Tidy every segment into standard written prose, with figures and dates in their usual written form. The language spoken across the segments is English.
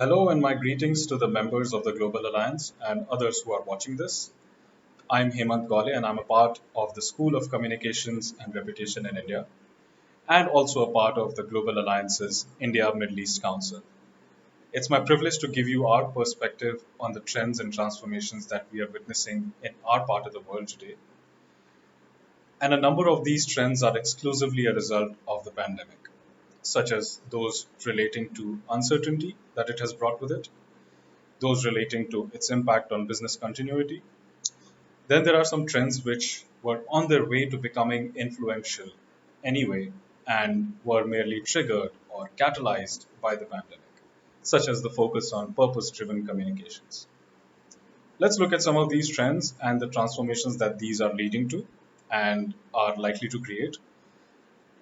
Hello and my greetings to the members of the Global Alliance and others who are watching this. I'm Hemant Gaule and I'm a part of the School of Communications and Reputation in India and also a part of the Global Alliance's India Middle East Council. It's my privilege to give you our perspective on the trends and transformations that we are witnessing in our part of the world today. And a number of these trends are exclusively a result of the pandemic, such as those relating to uncertainty that it has brought with it, those relating to its impact on business continuity. Then there are some trends which were on their way to becoming influential anyway and were merely triggered or catalyzed by the pandemic, such as the focus on purpose driven communications. Let's look at some of these trends and the transformations that these are leading to and are likely to create,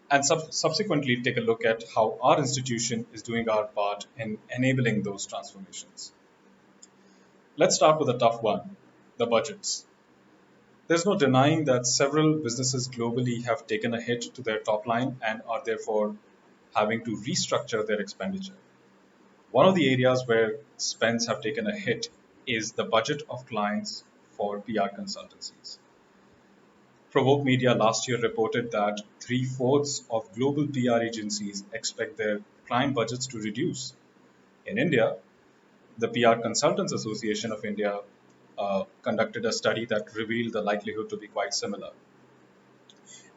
and subsequently take a look at how our institution is doing our part in enabling those transformations. Let's start with a tough one, the budgets. There's no denying that several businesses globally have taken a hit to their top line and are therefore having to restructure their expenditure. One of the areas where spends have taken a hit is the budget of clients for PR consultancies. Provoke Media last year reported that three-fourths of global PR agencies expect their client budgets to reduce. In India, the PR Consultants Association of India conducted a study that revealed the likelihood to be quite similar.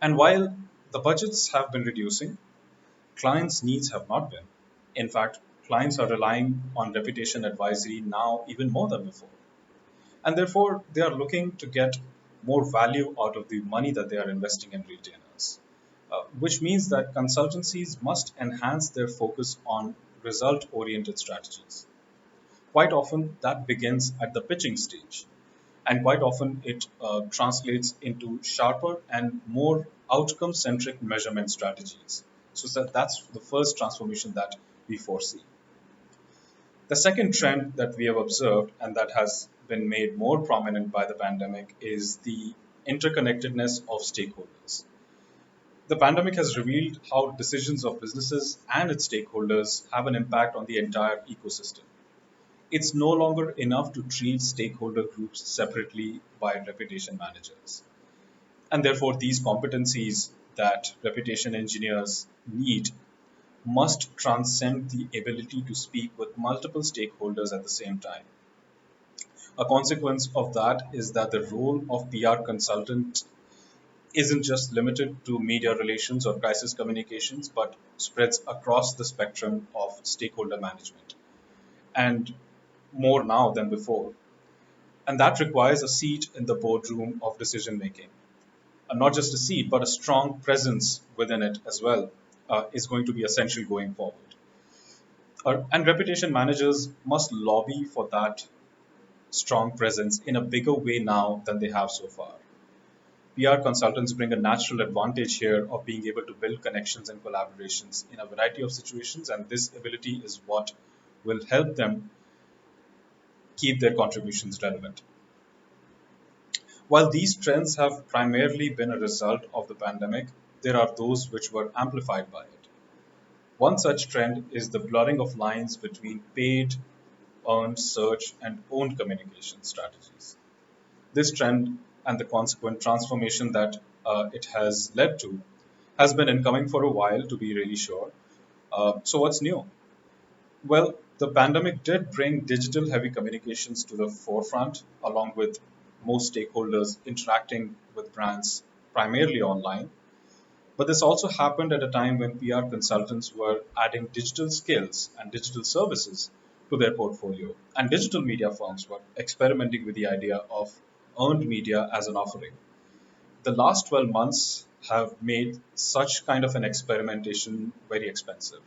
And while the budgets have been reducing, clients' needs have not been. In fact, clients are relying on reputation advisory now even more than before. And therefore, they are looking to get more value out of the money that they are investing in retainers, which means that consultancies must enhance their focus on result oriented strategies. Quite often, that begins at the pitching stage. And quite often, it translates into sharper and more outcome centric measurement strategies. So that's the first transformation that we foresee. The second trend that we have observed and that has been made more prominent by the pandemic is the interconnectedness of stakeholders. The pandemic has revealed how decisions of businesses and its stakeholders have an impact on the entire ecosystem. It's no longer enough to treat stakeholder groups separately by reputation managers. And therefore, these competencies that reputation engineers need must transcend the ability to speak with multiple stakeholders at the same time. A consequence of that is that the role of PR consultant isn't just limited to media relations or crisis communications, but spreads across the spectrum of stakeholder management, and more now than before. And that requires a seat in the boardroom of decision making. And not just a seat, but a strong presence within it as well is going to be essential going forward. And reputation managers must lobby for that strong presence in a bigger way now than they have so far. PR consultants bring a natural advantage here of being able to build connections and collaborations in a variety of situations, and this ability is what will help them keep their contributions relevant. While these trends have primarily been a result of the pandemic, there are those which were amplified by it. One such trend is the blurring of lines between paid, earned search, and owned communication strategies. This trend and the consequent transformation that it has led to has been incoming for a while, to be really sure. So, what's new? Well, the pandemic did bring digital heavy communications to the forefront, along with most stakeholders interacting with brands primarily online. But this also happened at a time when PR consultants were adding digital skills and digital services to their portfolio, and digital media firms were experimenting with the idea of earned media as an offering. The last 12 months have made such kind of an experimentation very expensive,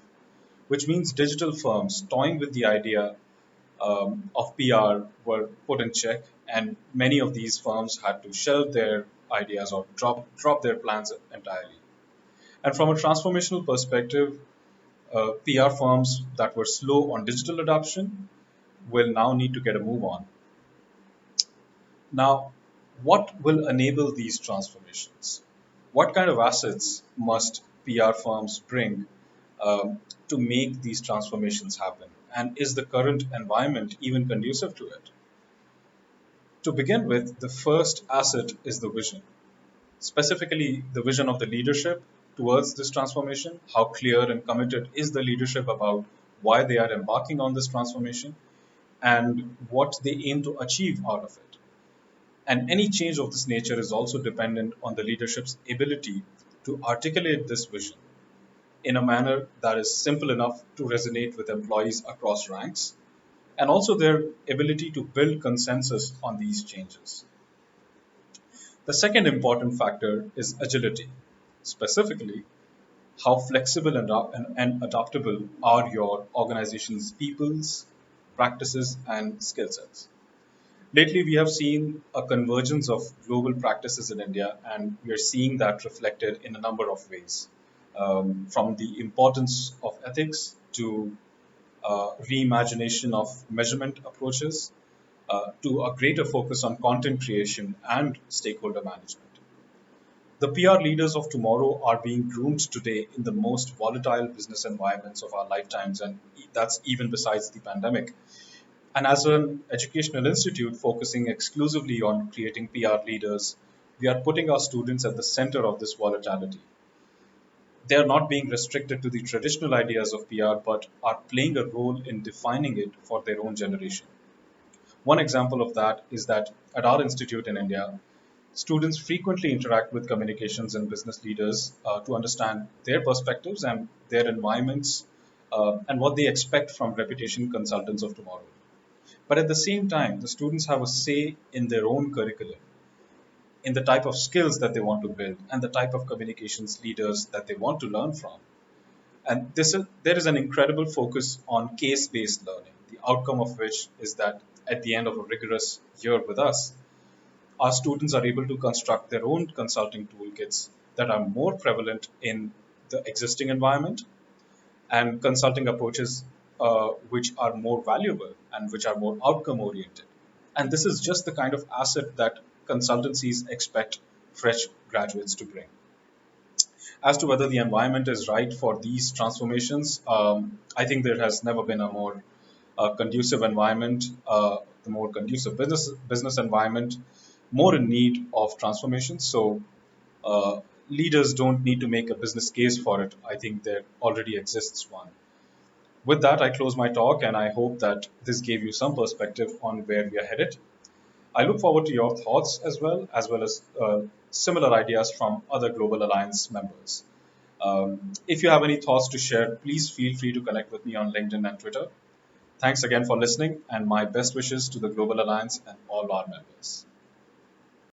which means digital firms toying with the idea of PR were put in check, and many of these firms had to shelve their ideas or drop their plans entirely. And from a transformational perspective, PR firms that were slow on digital adoption will now need to get a move on. Now, what will enable these transformations? What kind of assets must PR firms bring to make these transformations happen? and is the current environment even conducive to it? To begin with, the first asset is the vision, specifically the vision of the leadership towards this transformation. How clear and committed is the leadership about why they are embarking on this transformation and what they aim to achieve out of it? And any change of this nature is also dependent on the leadership's ability to articulate this vision in a manner that is simple enough to resonate with employees across ranks, and also their ability to build consensus on these changes. The second important factor is agility. Specifically, how flexible and adaptable are your organization's people's practices and skill sets? Lately, we have seen a convergence of global practices in India, and we are seeing that reflected in a number of ways. From the importance of ethics to reimagination of measurement approaches to a greater focus on content creation and stakeholder management. The PR leaders of tomorrow are being groomed today in the most volatile business environments of our lifetimes, and that's even besides the pandemic. And as an educational institute focusing exclusively on creating PR leaders, we are putting our students at the center of this volatility. They are not being restricted to the traditional ideas of PR, but are playing a role in defining it for their own generation. One example of that is that at our institute in India, students frequently interact with communications and business leaders to understand their perspectives and their environments and what they expect from reputation consultants of tomorrow. But at the same time, the students have a say in their own curriculum, in the type of skills that they want to build, and the type of communications leaders that they want to learn from. And there is an incredible focus on case based learning, the outcome of which is that at the end of a rigorous year with us, our students are able to construct their own consulting toolkits that are more prevalent in the existing environment and consulting approaches which are more valuable and which are more outcome oriented. And this is just the kind of asset that consultancies expect fresh graduates to bring. As to whether the environment is right for these transformations, I think there has never been a more conducive environment, the more conducive business environment, more in need of transformation. So leaders don't need to make a business case for it. I think there already exists one. With that, I close my talk, and I hope that this gave you some perspective on where we are headed. I look forward to your thoughts as well as similar ideas from other Global Alliance members. If you have any thoughts to share, please feel free to connect with me on LinkedIn and Twitter. Thanks again for listening, and my best wishes to the Global Alliance and all our members.